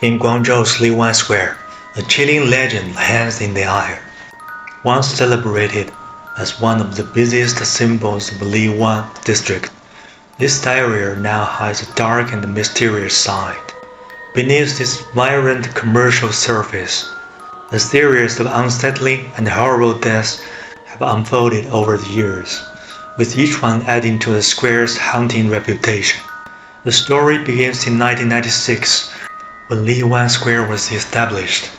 In Guangzhou's Liwan Square, a chilling legend hangs in the air. Once celebrated as one of the busiest symbols of Liwan district, this area now hides a dark and mysterious side. Beneath this vibrant commercial surface, a series of unsettling and horrible deaths have unfolded over the years, with each one adding to the square's haunting reputation. The story begins in 1996 when Liwan Square was established.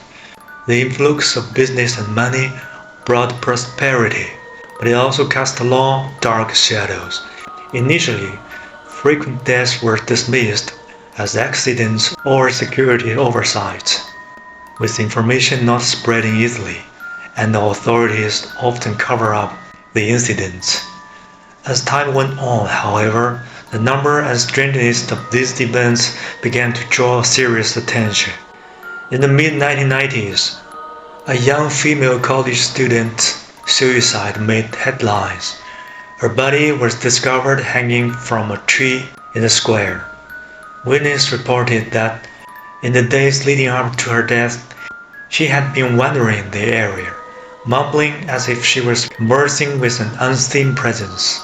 The influx of business and money brought prosperity, but it also cast long, dark shadows. Initially, frequent deaths were dismissed as accidents or security oversights, with information not spreading easily, and the authorities often cover up the incidents. As time went on, however, the number and strangeness of these events began to draw serious attention. In the mid-1990s, a young female college student's suicide made headlines. Her body was discovered hanging from a tree in the square. Witnesses reported that in the days leading up to her death, she had been wandering the area, mumbling as if she was conversing with an unseen presence.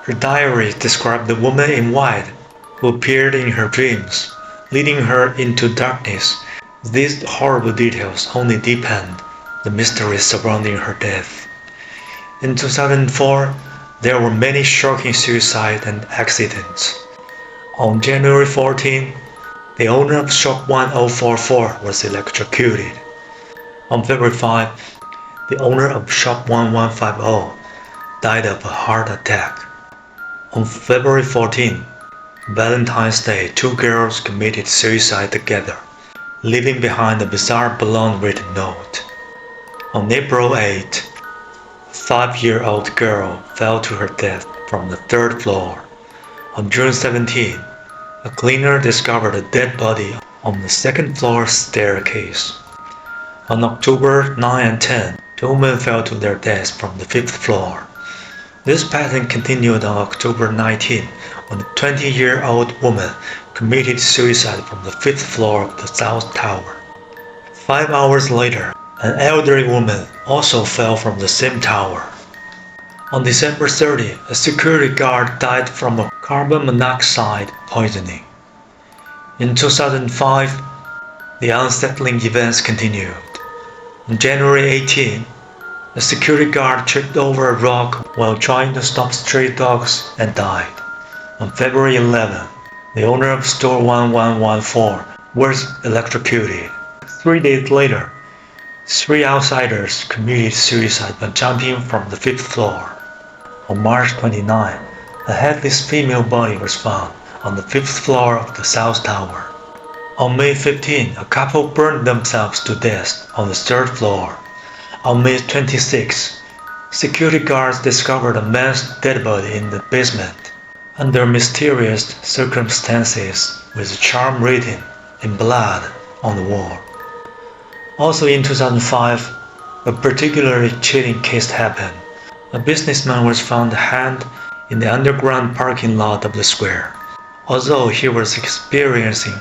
Her diary described the woman in white who appeared in her dreams, leading her into darkness. These horrible details only deepened the mystery surrounding her death. In 2004, there were many shocking suicides and accidents. On January 14, the owner of Shop 1044 was electrocuted. On February 5, the owner of Shop 1150 died of a heart attack. On February 14, Valentine's Day, two girls committed suicide together, leaving behind a bizarre balloon written note. On April 8, a 5-year-old girl fell to her death from the third floor. On June 17, a cleaner discovered a dead body on the second floor staircase. On October 9 and 10, two women fell to their deaths from the fifth floor. This pattern continued on October 19 when a 20-year-old woman committed suicide from the fifth floor of the South Tower. 5 hours later, an elderly woman also fell from the same tower. On December 30, a security guard died from a carbon monoxide poisoning. In 2005, the unsettling events continued. On January 18, a security guard tripped over a rock while trying to stop stray dogs and died. On February 11, the owner of store 1114 was electrocuted. 3 days later, 3 outsiders committed suicide by jumping from the fifth floor. On March 29, a headless female body was found on the fifth floor of the South Tower. On May 15, a couple burned themselves to death on the third floor. On May 26, security guards discovered a man's dead body in the basement under mysterious circumstances with a charm written in blood on the wall. Also in 2005, a particularly chilling case happened. A businessman was found hanged in the underground parking lot of the square. Although he was experiencing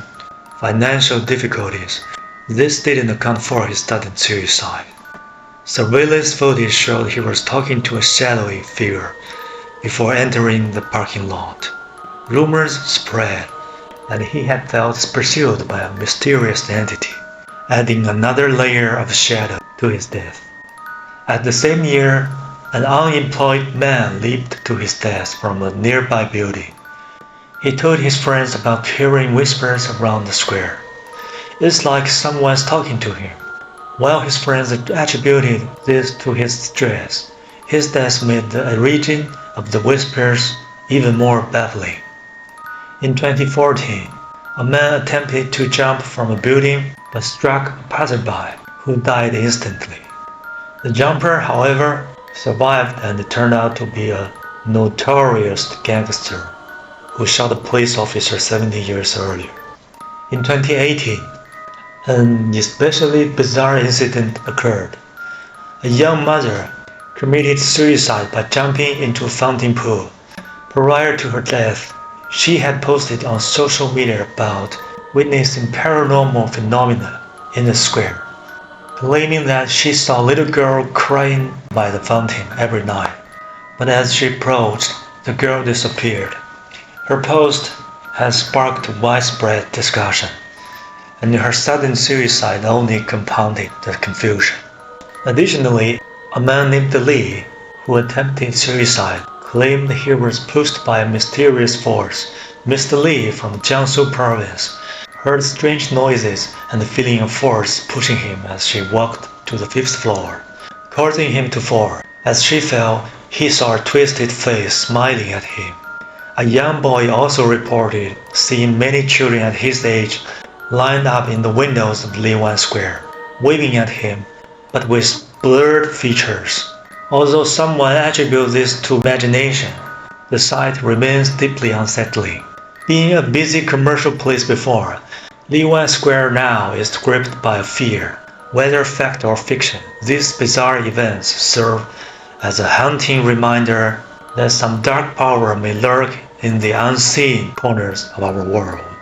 financial difficulties, this didn't account for his sudden suicide. Surveillance footage showed he was talking to a shadowy figure before entering the parking lot. Rumors spread that he had felt pursued by a mysterious entity, adding another layer of shadow to his death. At the same year, an unemployed man leaped to his death from a nearby building. He told his friends about hearing whispers around the square. It's like someone's talking to him. While his friends attributed this to his stress, his death made the origin of the whispers even more baffling. In 2014, a man attempted to jump from a building but struck a passerby who died instantly. The jumper, however, survived and turned out to be a notorious gangster who shot a police officer 70 years earlier. In 2018, an especially bizarre incident occurred. A young mother committed suicide by jumping into a fountain pool. Prior to her death, she had posted on social media about witnessing paranormal phenomena in the square, claiming that she saw a little girl crying by the fountain every night. But as she approached, the girl disappeared. Her post has sparked widespread discussion, and her sudden suicide only compounded the confusion. Additionally, a man named Li, who attempted suicide, claimed he was pushed by a mysterious force. Mr. Li from Jiangsu province heard strange noises and the feeling of force pushing him as she walked to the fifth floor, causing him to fall. As she fell, he saw a twisted face smiling at him. A young boy also reported seeing many children at his age lined up in the windows of Liwan Square, waving at him, but with blurred features. Although someone attributes this to imagination, the sight remains deeply unsettling. Being a busy commercial place before, Liwan Square now is gripped by a fear. Whether fact or fiction, these bizarre events serve as a haunting reminder that some dark power may lurk in the unseen corners of our world.